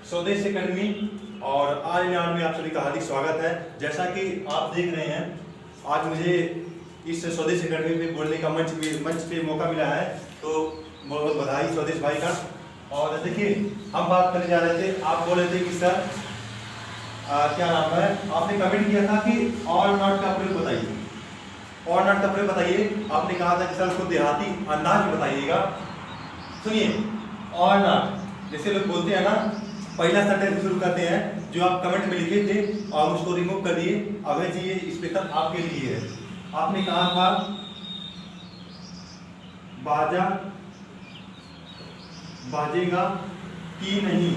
स्वदेश अकेडमी और आज ईरान में आप सभी का हार्दिक स्वागत है। जैसा कि आप देख रहे हैं, आज मुझे इस स्वदेश अकेडमी में बोलने का मंच पे मौका मिला है, तो बहुत बहुत बधाई स्वदेश भाई का। और देखिए, हम बात करने जा रहे थे, आप बोल रहे थे कि सर क्या नाम है, आपने कमेंट किया था कि और नॉट का प्रयोग बताइए, और नॉट का प्रयोग बताइए। आपने कहा था कि सर उसको देहाती अंदाज में बताइएगा। सुनिए, और नॉट जैसे लोग बोलते हैं ना, पहला सेंटेंस शुरू करते हैं जो आप कमेंट में लिखे थे और उसको रिमूव कर दिए। अब ये स्पेशल आपके लिए है। आपने कहा था बाजा बाजेगा कि नहीं,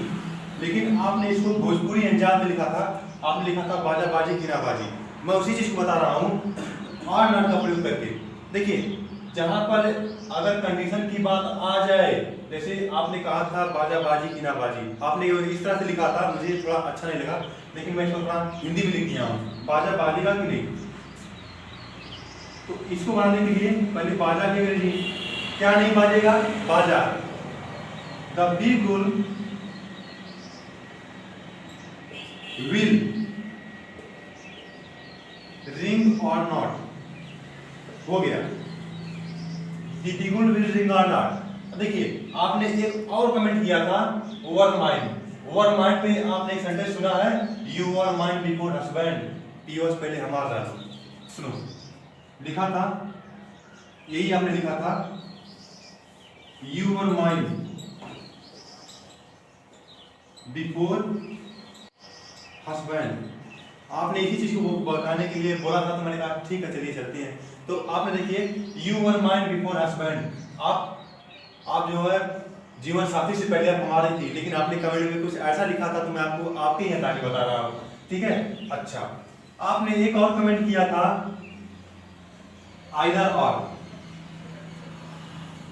लेकिन आपने इसको भोजपुरी अंदाज में लिखा था। आपने लिखा था बाजा बाजे कि ना बाजे। मैं उसी चीज को बता रहा हूँ और नॉट का प्रयोग करके। देखिए, जहां पर अगर कंडीशन की बात आ जाए, जैसे आपने कहा था बाजा बाजी की ना बाजी, आपने इस तरह से लिखा था, मुझे थोड़ा अच्छा नहीं लगा, लेकिन मैं इसको थोड़ा हिंदी में लिख दिया हूँ, बाजा बाजेगा कि नहीं। तो इसको बनाने के लिए पहले बाजा के अंग्रेजी क्या नहीं बाजेगा, बाजा। द पीपल विल रिंग और नॉट, हो गया। The Tigul will ring or not। देखिए, आपने एक और कमेंट किया था ओवर माइंड। ओवर माइंड पे आपने एक सेंटेंस सुना है, you are mind before husband, पीओस पहले हमारा। सुनो, लिखा था, यही आपने लिखा था, you are mind before husband. आपने इसी चीज को बताने के लिए बोला था, तो मैंने कहा ठीक है, चलिए चलते हैं। तो आपने देखिए, you were mind before husband, आप जो है जीवन साथी से पहले आप हमारी थी, लेकिन आपने कमेंट में कुछ ऐसा लिखा था, तो मैं आपको आपके ही अंदाज में बता रहा हूँ, ठीक है। अच्छा, आपने एक और कमेंट किया था आइदर और।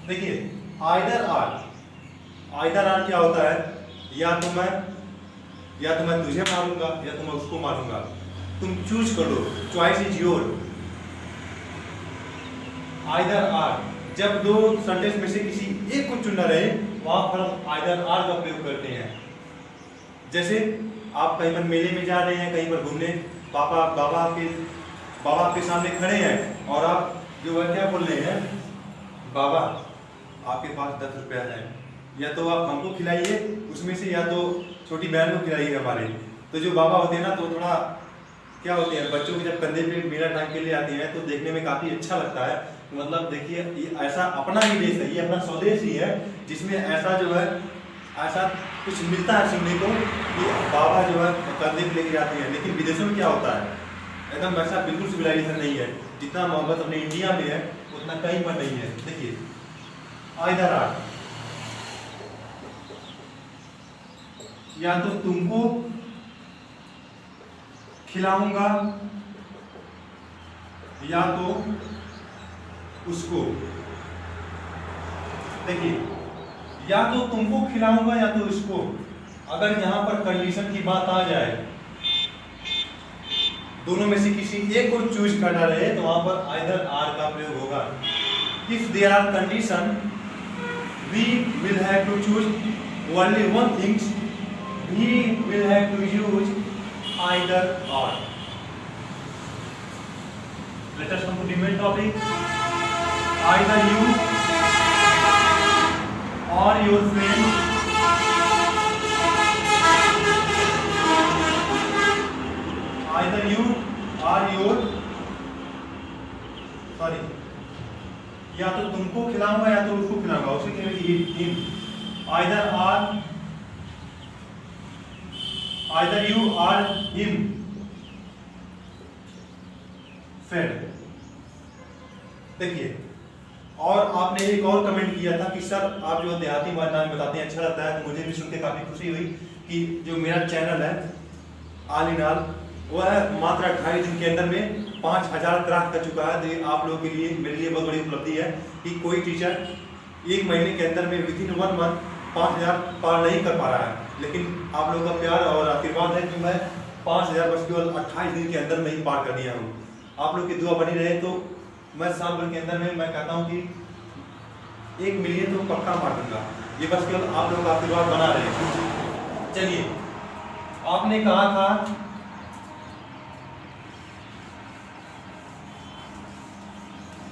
देखिए, आइदर आर क्या होता है, या तो मैं तुझे मारूंगा या तो मैं उसको मारूंगा, तुम चूज कर लो, choice is your. Either or, जब दो सेंटेंस में से किसी एक को चुनना रहे, वहां पर हम आइदर आर का प्रयोग करते हैं। जैसे आप कहीं पर मेले में जा रहे हैं, कहीं पर घूमने, बाबा आपके सामने खड़े हैं और आप जो है क्या बोल रहे हैं, बाबा आपके पास 10 रुपया है, या तो आप हमको खिलाइए उसमें से, या तो छोटी बहन को खिलाइए हमारे। तो जो बाबा होते हैं ना, तो थोड़ा क्या होते हैं, बच्चों के जब कंधे पे मेला टांग के लिए आते हैं, तो देखने में काफी अच्छा लगता है। मतलब देखिए, ये ऐसा अपना ही देश है, ये अपना स्वदेश ही है, जिसमें ऐसा जो है, ऐसा कुछ मिलता है सुनने को कि बाबा जो है कंधे पे लेके जाते हैं। लेकिन विदेशों में क्या होता है, एकदम वैसा बिल्कुल सिविलाइजेशन नहीं है। जितना मोहब्बत अपने इंडिया में है, उतना कहीं पर नहीं है। देखिए, आइदर आर, या तो तुमको खिलाऊंगा या तो उसको। देखिए, या तो तुमको खिलाऊंगा या तो उसको। अगर यहां पर कंडीशन की बात आ जाए, दोनों में से किसी एक को चूज करना रहे, तो वहां पर आइदर आर का प्रयोग होगा। If there are condition, we will have to choose only one things, we will have to use either or। Let us come to the main topic। Either you or your friend either you or your sorry या तो तुमको खिलाऊंगा या तो उसको खिलाऊंगा, उसी के लिए either or, either you or him fed। देखिए, और आपने एक और कमेंट किया था कि सर आप जो देहाती अंदाज बताते हैं, अच्छा लगता है। तो मुझे भी सुन के काफी खुशी हुई कि जो मेरा चैनल है ऑल इन ऑल, वो है मात्र 28 दिन के अंदर में 5000 क्रॉस कर चुका है। तो आप लोगों के लिए, मेरे लिए बहुत बड़ी उपलब्धि है कि कोई टीचर 1 महीने के अंदर में विदिन 1 मंथ 5000 पार नहीं कर पा रहा है। लेकिन आप लोगों का प्यार और आशीर्वाद है कि मैं 5000 बस केवल 28 दिन के अंदर में ही पार कर दिया हूँ। आप लोग की दुआ बनी रहे तो मैं साल भर के अंदर में मैं कहता हूँ कि 1 मिलियन तो पक्का मार दूंगा। ये बस केवल आप लोग का आशीर्वाद बना रहे। चलिए, आपने कहा था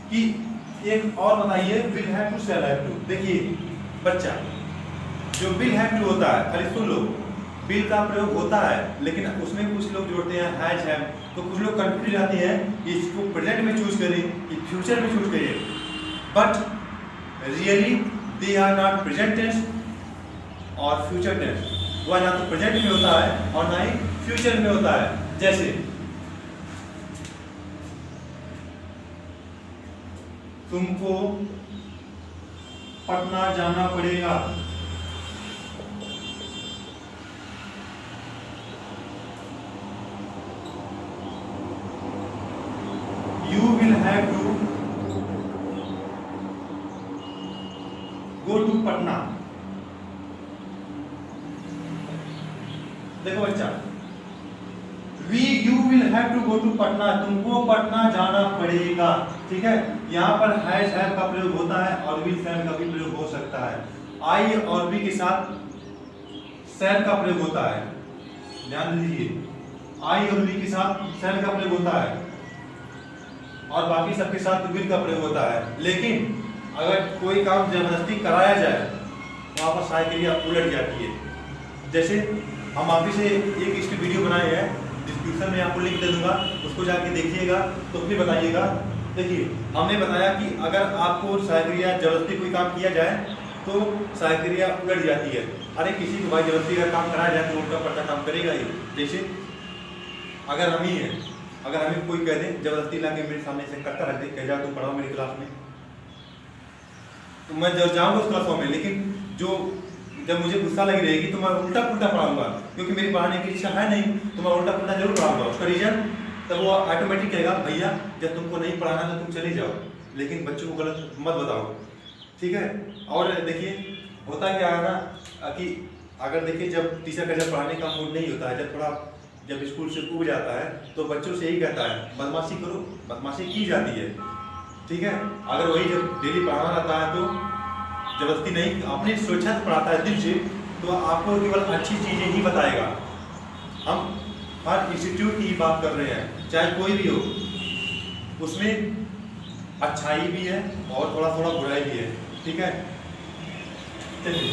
कि एक और बताइए, will have to shall have to. देखिए बच्चा, जो विल हैव टू होता है, खाली सुन लो, विल का प्रयोग होता है लेकिन उसमें कुछ लोग जोड़ते हैं हैज हैव, तो कुछ लोग कंफ्यूज आते हैं कि इसको प्रेजेंट में चूज करें कि फ्यूचर में चूज करें, but really they are not present tense और फ्यूचर टेंस। वह ना तो प्रेजेंट में होता है और ना ही फ्यूचर में होता है। जैसे तुमको पटना जाना पड़ेगा, you will have to go to Patna. देखो बच्चा, you will have to go to Patna, तुमको पटना जाना पड़ेगा, ठीक है। यहाँ पर हैज हैव का प्रयोग होता है और विल शैल का भी प्रयोग हो सकता है। आई और बी के साथ शैल का प्रयोग होता है, ध्यान दीजिए, आई और बी के साथ शैल का प्रयोग होता है और बाकी सबके साथ विल का प्रयोग होता है। लेकिन अगर कोई काम जबरदस्ती कराया जाए तो वहाँ पर सारी क्रिया उलट जाती है। जैसे हम आप ही से एक इसकी वीडियो बनाए हैं, डिस्क्रिप्शन में आपको लिंक दे दूंगा, उसको जाके देखिएगा तो फिर बताइएगा। देखिए, हमने बताया कि अगर आपको साइक्रिया जबरदस्ती कोई काम किया जाए तो साइक्रिया उलट जाती है। अरे किसी को भाई जबरदस्ती अगर काम कराया जाए तो उनका पड़ता काम करेगा ही। जैसे अगर हम ही हैं, अगर हमें कोई कह दे जबरदस्ती ला के मेरे सामने से करता रख दे, कह जाओ तुम पढ़ाओ मेरी क्लास में, तो मैं जब जाऊँगा उस क्लासों में, लेकिन जब मुझे गुस्सा लगी रहेगी तो मैं उल्टा पुल्टा पढ़ाऊंगा, क्योंकि मेरी पढ़ाने की इच्छा है नहीं, तो मैं उल्टा पुल्टा जरूर पढ़ाऊंगा। उसका रीजन तब वो ऑटोमेटिक कहेगा भैया जब तुमको नहीं पढ़ाना तो तुम चले जाओ, लेकिन बच्चों को गलत मत बताओ, ठीक है। और देखिए होता क्या है ना कि अगर देखिए जब टीचर का जब पढ़ाने का मूड नहीं होता है, जब स्कूल से उब जाता है तो बच्चों से यही कहता है बदमाशी करो, बदमाशी की जाती है, ठीक है। अगर वही जब डेली पढ़ाना रहता है तो जबरदस्ती नहीं, अपने स्वेच्छा से पढ़ाता है दिल से, तो आपको केवल अच्छी चीज़ें ही बताएगा। हम हर इंस्टीट्यूट की बात कर रहे हैं, चाहे कोई भी हो, उसमें अच्छाई भी है और थोड़ा थोड़ा बुराई भी है, ठीक है। चलिए,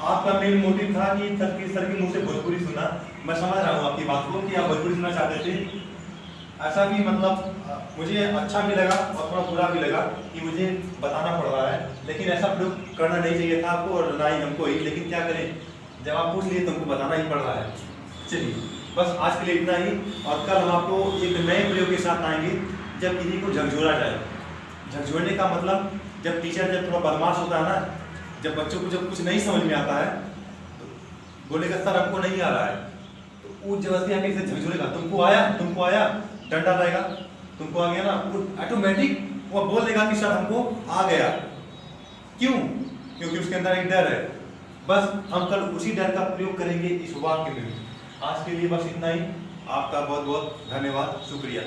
आपका मेन मोटिव था कि सर के मुंह से भोजपुरी सुना। मैं समझ रहा हूँ आपकी बात को कि आप भोजपुरी सुनना चाहते थे। ऐसा भी मतलब मुझे अच्छा भी लगा और थोड़ा बुरा भी लगा कि मुझे बताना पड़ रहा है, लेकिन ऐसा प्रयोग करना नहीं चाहिए था आपको और ना ही हमको ही, लेकिन क्या करें, जब आप पूछ लिए तो हमको बताना ही पड़ रहा है। चलिए, बस आज के लिए इतना ही, और कल हम आपको एक नए प्रयोग के साथ आएंगे जब किसी को झकझोरा जाए। झकझोरने का मतलब जब टीचर जब थोड़ा बदमाश होता है ना, जब बच्चों को जब कुछ नहीं समझ में आता है तो बोलेगा सर हमको नहीं आ रहा है, तो वो जबरदस्ती आके इसे झकझोरेगा, तुमको आया, डंडा लाएगा, तुमको आ गया ना, वो ऑटोमेटिक वो बोल देगा कि सर हमको आ गया। क्यों? क्योंकि उसके अंदर एक डर है। बस हम कल उसी डर का प्रयोग करेंगे इस वाक्य में। आज के लिए बस इतना ही। आपका बहुत बहुत धन्यवाद, शुक्रिया।